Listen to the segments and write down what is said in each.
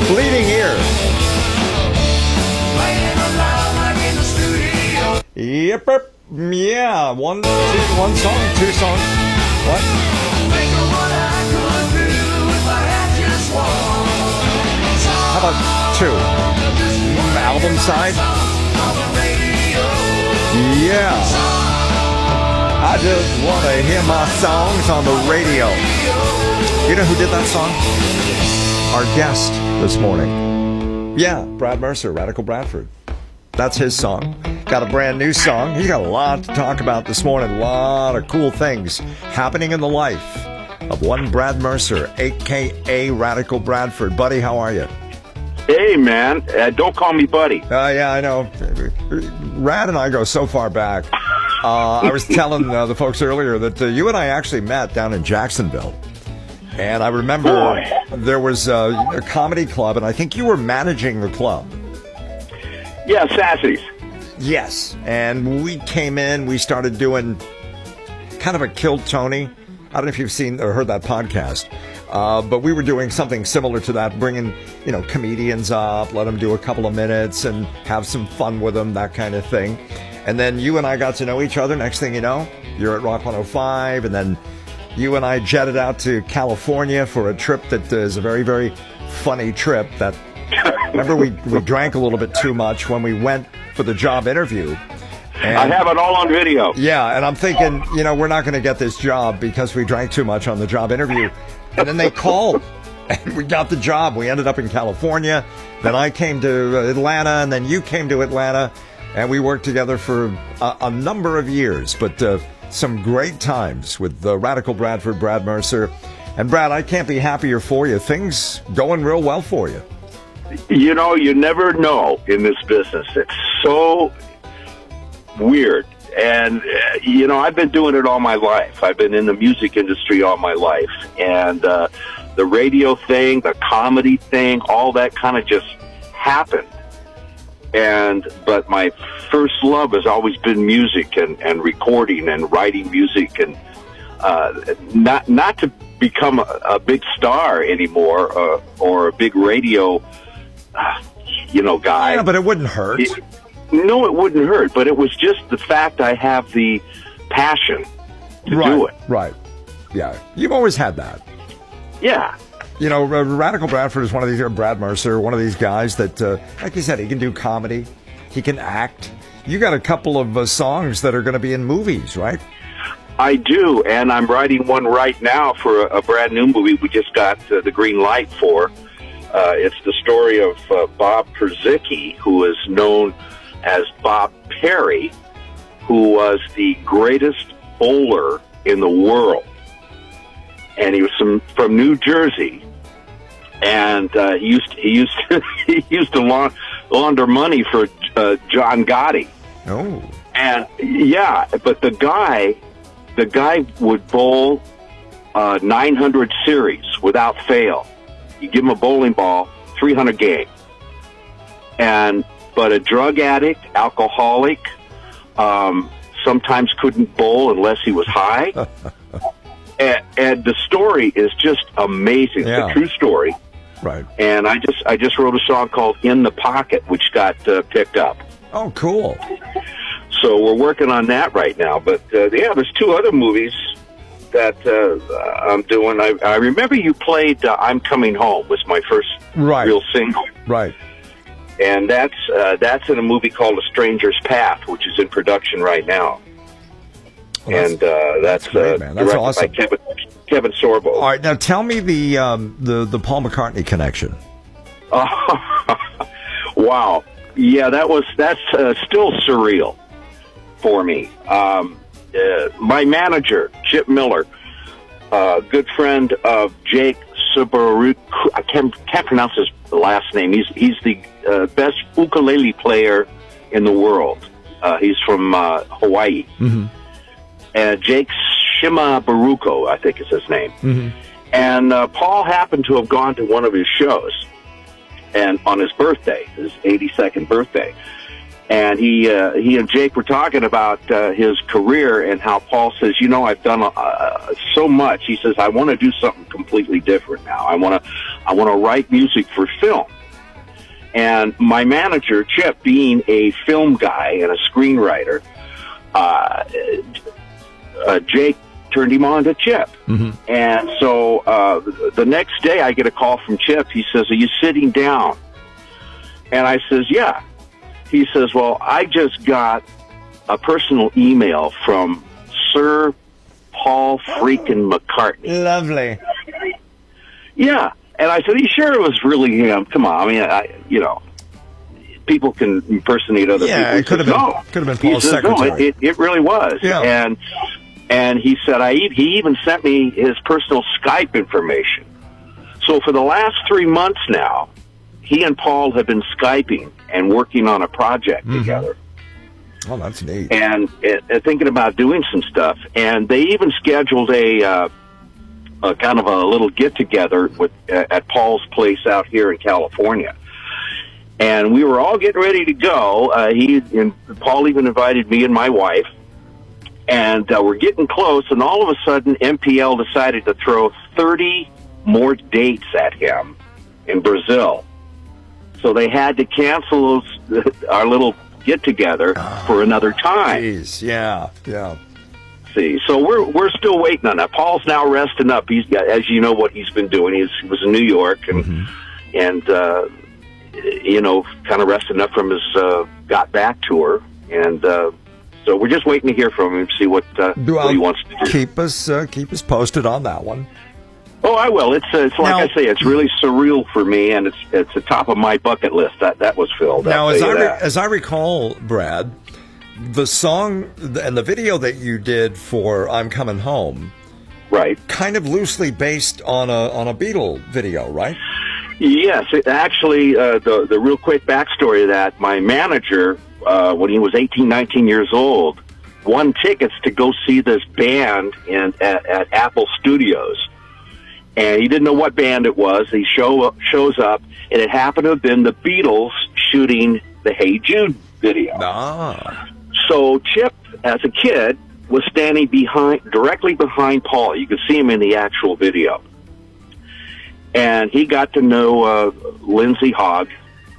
Bleeding Ear. Yep. Yeah. One song, two songs. What? How about two? Album side? Yeah. I just want to hear my songs on the radio. You know who did that song? Our guest this morning. Yeah, Brad Mercer, Radical Bradford. That's his song. Got a brand new song. He's got a lot to talk about this morning. A lot of cool things happening in the life of one Brad Mercer, a.k.a. Radical Bradford. Buddy, how are you? Hey, man. Don't call me buddy. Yeah, I know. Rad and I go so far back. I was telling the folks earlier that you and I actually met down in Jacksonville. And I remember there was a comedy club, and I think you were managing the club. Yeah, Sassy's. Yes. And we came in, we started doing kind of a Kill Tony. I don't know if you've seen or heard that podcast. But we were doing something similar to that, bringing, comedians up, let them do a couple of minutes and have some fun with them, that kind of thing. And then you and I got to know each other. Next thing you know, you're at Rock 105, and then you and I jetted out to California for a trip that is a very, very funny trip. That remember, we drank a little bit too much when we went for the job interview. And, I have it all on video. Yeah, and I'm thinking, we're not going to get this job because we drank too much on the job interview. And then they called, and we got the job. We ended up in California. Then I came to Atlanta, and then you came to Atlanta. And we worked together for a number of years, but some great times with Radical Bradford, Brad Mercer. And Brad, I can't be happier for you. Things going real well for you. You never know in this business. It's so weird. And, I've been doing it all my life. I've been in the music industry all my life. And the radio thing, the comedy thing, all that kind of just happened. But my first love has always been music and recording and writing music, and not to become a big star anymore or a big radio guy. Yeah, but it wouldn't hurt. No, it wouldn't hurt, but it was just the fact I have the passion to do it. Right. Yeah, you've always had that. Yeah. Radical Bradford is one of these, Brad Mercer, one of these guys that, like you said, he can do comedy, he can act. You got a couple of songs that are going to be in movies, right? I do, and I'm writing one right now for a brand new movie we just got the green light for. It's the story of Bob Perzicki, who is known as Bob Perry, who was the greatest bowler in the world. And he was from New Jersey. And he used to launder money for John Gotti. Oh. And yeah, but the guy would bowl 900 series without fail. You give him a bowling ball, 300 game. But a drug addict, alcoholic, sometimes couldn't bowl unless he was high. And the story is just amazing. Yeah. It's a true story. Right. And I just wrote a song called "In the Pocket," which got picked up. Oh, cool. So we're working on that right now. But there's two other movies that I'm doing. I remember you played "I'm Coming Home" was my first real single. Right. And that's in a movie called "A Stranger's Path," which is in production right now. Well, that's great, man. That's awesome. By Kevin Sorbo. All right, now tell me the Paul McCartney connection. Wow, yeah, that's still surreal for me. My manager, Chip Miller, good friend of Jake Subaru. I can't pronounce his last name. He's the best ukulele player in the world. He's from Hawaii. Mm-hmm. Jake Shimabaruko, I think is his name. Mm-hmm. And Paul happened to have gone to one of his shows, and on his birthday, his 82nd birthday. And he and Jake were talking about his career and how Paul says, I've done so much. He says, I want to do something completely different now. I I want to write music for film. And my manager, Chip, being a film guy and a screenwriter, Jake turned him on to Chip. Mm-hmm. And so the next day I get a call from Chip. He says, "Are you sitting down?" And I says, "Yeah." He says, "Well, I just got a personal email from Sir Paul freaking McCartney." Lovely. Yeah. And I said, "Are you sure it was really him? Come on. I mean, people can impersonate other people." It could have been Paul's secretary. No, it really was. Yeah. And he said, he even sent me his personal Skype information. So for the last 3 months now, he and Paul have been Skyping and working on a project together. Oh, that's neat. And thinking about doing some stuff. And they even scheduled a kind of a little get-together at Paul's place out here in California. And we were all getting ready to go. Paul even invited me and my wife. And we're getting close, and all of a sudden, MPL decided to throw 30 more dates at him in Brazil. So they had to cancel our little get-together for another time. Jeez, yeah. See, so we're still waiting on that. Paul's now resting up. He's got, as you know, what he's been doing. He was in New York and kind of resting up from his Got Back tour, and so we're just waiting to hear from him, see what he wants to do. Keep us posted on that one. Oh, I will. It's like I say, it's really surreal for me, and it's the top of my bucket list. That was filled. Now, as I recall, Brad, the song and the video that you did for "I'm Coming Home," right, kind of loosely based on a Beatle video, right? Yes, actually, the real quick backstory of that, my manager, when he was 18, 19 years old, won tickets to go see this band at Apple Studios. And he didn't know what band it was. He shows up, and it happened to have been the Beatles shooting the Hey Jude video. So Chip, as a kid, was standing directly behind Paul. You could see him in the actual video. And he got to know Lindsay Hogg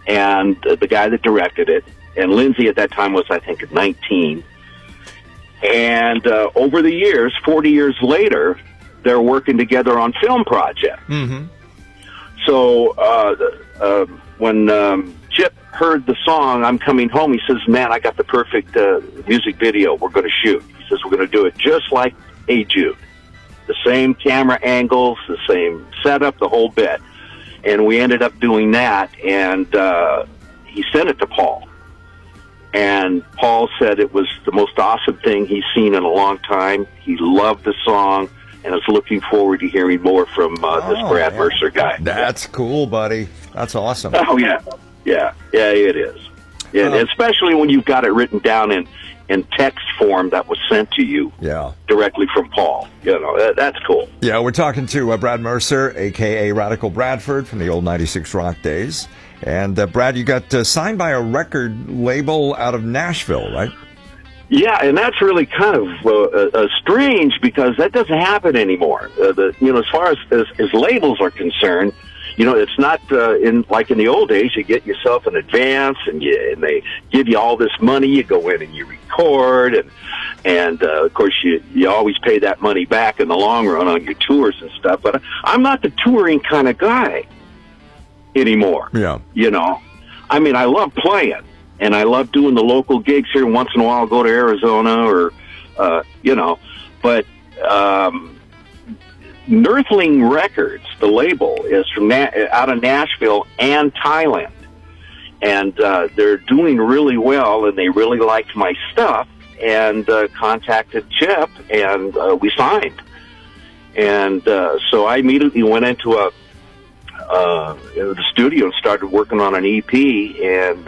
and the guy that directed it. And Lindsay at that time was, I think, 19. And over the years, 40 years later, they're working together on film projects. Mm-hmm. So when Chip heard the song, "I'm Coming Home," he says, "Man, I got the perfect music video we're going to shoot." He says, "We're going to do it just like Hey Jude. The same camera angles, the same setup, the whole bit." And we ended up doing that, and he sent it to Paul. And Paul said it was the most awesome thing he's seen in a long time. He loved the song and is looking forward to hearing more from this Brad Mercer guy. That's cool, buddy. That's awesome. Oh, yeah. Yeah, it is. Yeah, especially when you've got it written down in text form that was sent to you directly from Paul. That's cool. Yeah, we're talking to Brad Mercer, a.k.a. Radical Bradford from the old 96 Rock days. And, Brad, you got signed by a record label out of Nashville, right? Yeah, and that's really kind of strange because that doesn't happen anymore. As far as labels are concerned, it's not in the old days. You get yourself an advance, and they give you all this money. You go in and you record, and of course you always pay that money back in the long run on your tours and stuff. But I'm not the touring kind of guy anymore. Yeah, I mean, I love playing, and I love doing the local gigs here. Once in a while, I'll go to Arizona or but. Nerthling Records, the label, is from out of Nashville and Thailand, and they're doing really well, and they really liked my stuff, and contacted Chip, and we signed. And so I immediately went into the studio and started working on an EP, and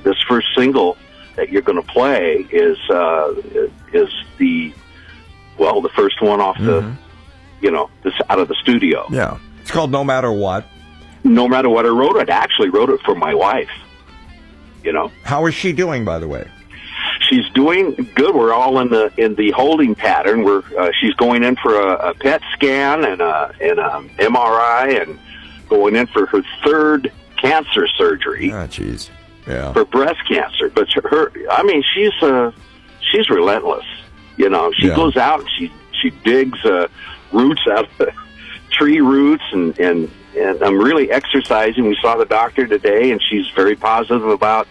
this first single that you're going to play is the first one off the. This out of the studio. Yeah. It's called No Matter What. No Matter What. I actually wrote it for my wife. How is she doing, by the way? She's doing good. We're all in the holding pattern. She's going in for a PET scan and a MRI, and going in for her third cancer surgery. Ah, jeez. Yeah. For breast cancer. But she's relentless. You know, she goes out and she digs roots out of the tree roots, and I'm really exercising. We saw the doctor today, and she's very positive about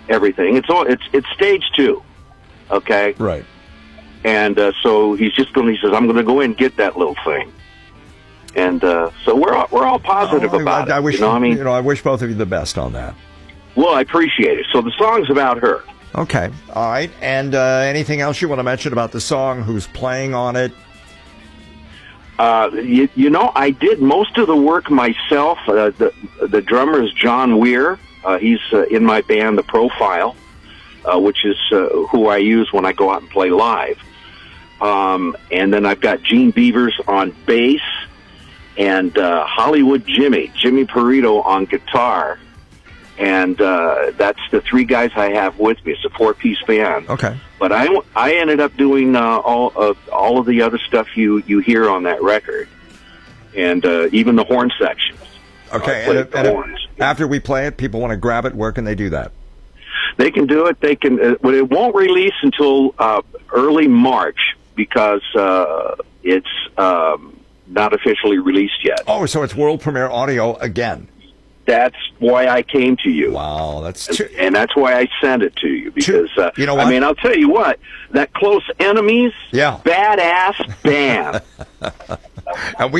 everything. It's stage 2. Okay. Right. And so he says, I'm going to go in and get that little thing. And so we're all positive about it. I wish, you know what I mean? I wish both of you the best on that. Well, I appreciate it. So the song's about her. Okay. All right. And anything else you want to mention about the song? Who's playing on it? I did most of the work myself. The drummer is John Weir. He's in my band, The Profile, which is who I use when I go out and play live. And then I've got Gene Beavers on bass, and Hollywood Jimmy Perito on guitar. And that's the 3 guys I have with me. It's a 4-piece band. Okay. But I ended up doing all of the other stuff you hear on that record, and even the horn sections. Okay. And after we play it, people want to grab it. Where can they do that? They can do it. They can. But it won't release until early March because it's not officially released yet. Oh, so it's world premiere audio again. That's why I came to you. Wow, and that's why I sent it to you, because you know what? I mean, I'll tell you what, that Close Enemies, badass band. And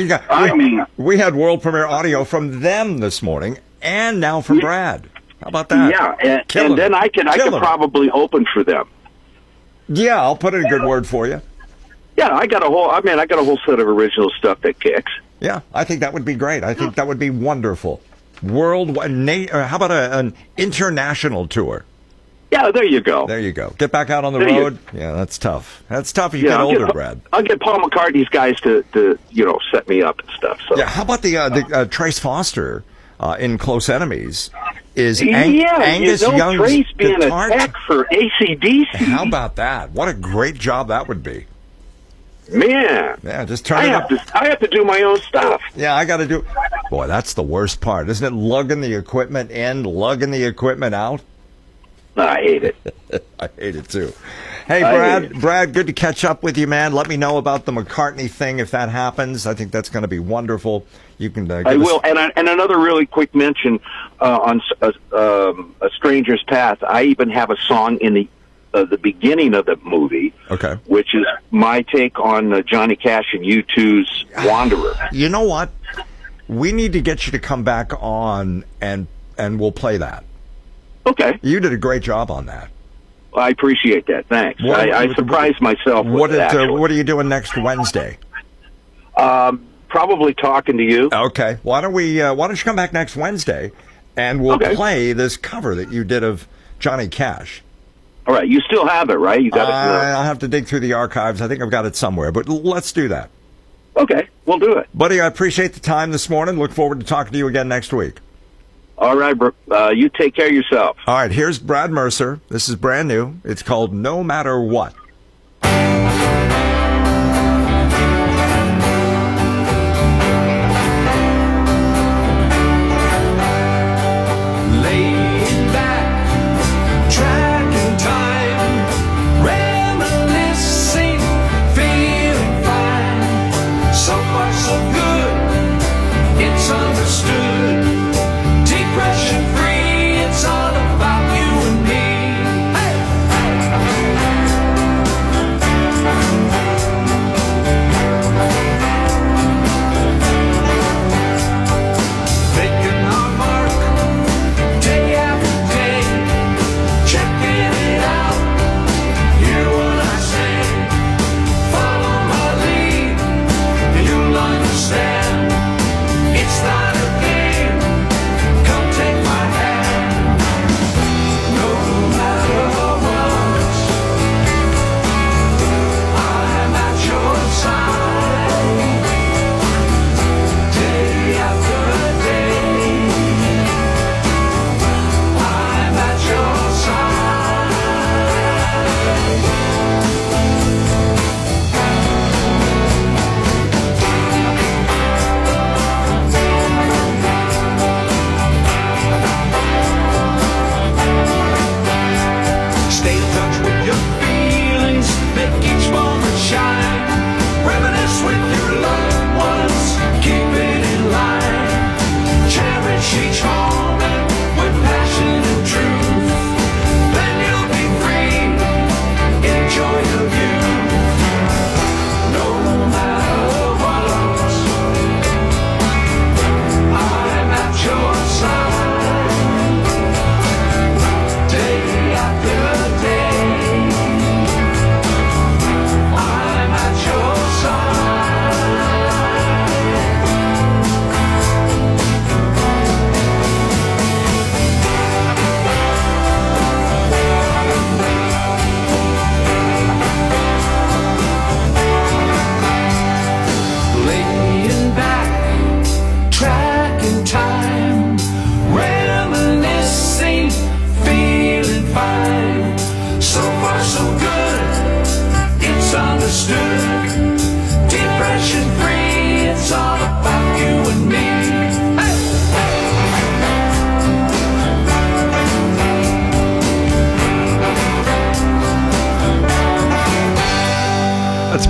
we had world premiere audio from them this morning, and now from Brad. How about that? Yeah, and then I could probably open for them. Yeah, I'll put in a good word for you. Yeah, I got a whole set of original stuff that kicks. Yeah, I think that would be great. I think that would be wonderful. Worldwide, how about an international tour? Yeah, there you go. There you go. Get back out on the road. Yeah, that's tough. That's tough if you get older, Brad. I'll get Paul McCartney's guys to set me up and stuff. So. Yeah, how about the Trace Foster in Close Enemies? Is Angus Young's Trace being guitar a tech for AC/DC. How about that? What a great job that would be. Man. Yeah, just turn it up. I have to do my own stuff. Yeah, I got to do. Boy, that's the worst part, isn't it? Lugging the equipment in, lugging the equipment out. I hate it. I hate it too. Hey, Brad, good to catch up with you, man. Let me know about the McCartney thing if that happens. I think that's going to be wonderful. You can. I will. And another really quick mention on A Stranger's Path. I even have a song in the beginning of the movie, which is my take on Johnny Cash and U2's Wanderer. You know what? We need to get you to come back on, and we'll play that. Okay. You did a great job on that. I appreciate that. Thanks. I surprised myself with that. What are you doing next Wednesday? Probably talking to you. Okay. Why don't you come back next Wednesday, and we'll play this cover that you did of Johnny Cash. All right, you still have it, right? You got it. I'll have to dig through the archives. I think I've got it somewhere, but let's do that. Okay, we'll do it. Buddy, I appreciate the time this morning. Look forward to talking to you again next week. All right, you take care of yourself. All right, here's Brad Mercer. This is brand new. It's called No Matter What.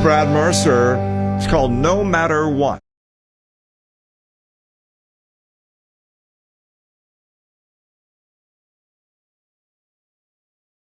Brad Mercer. It's called No Matter What.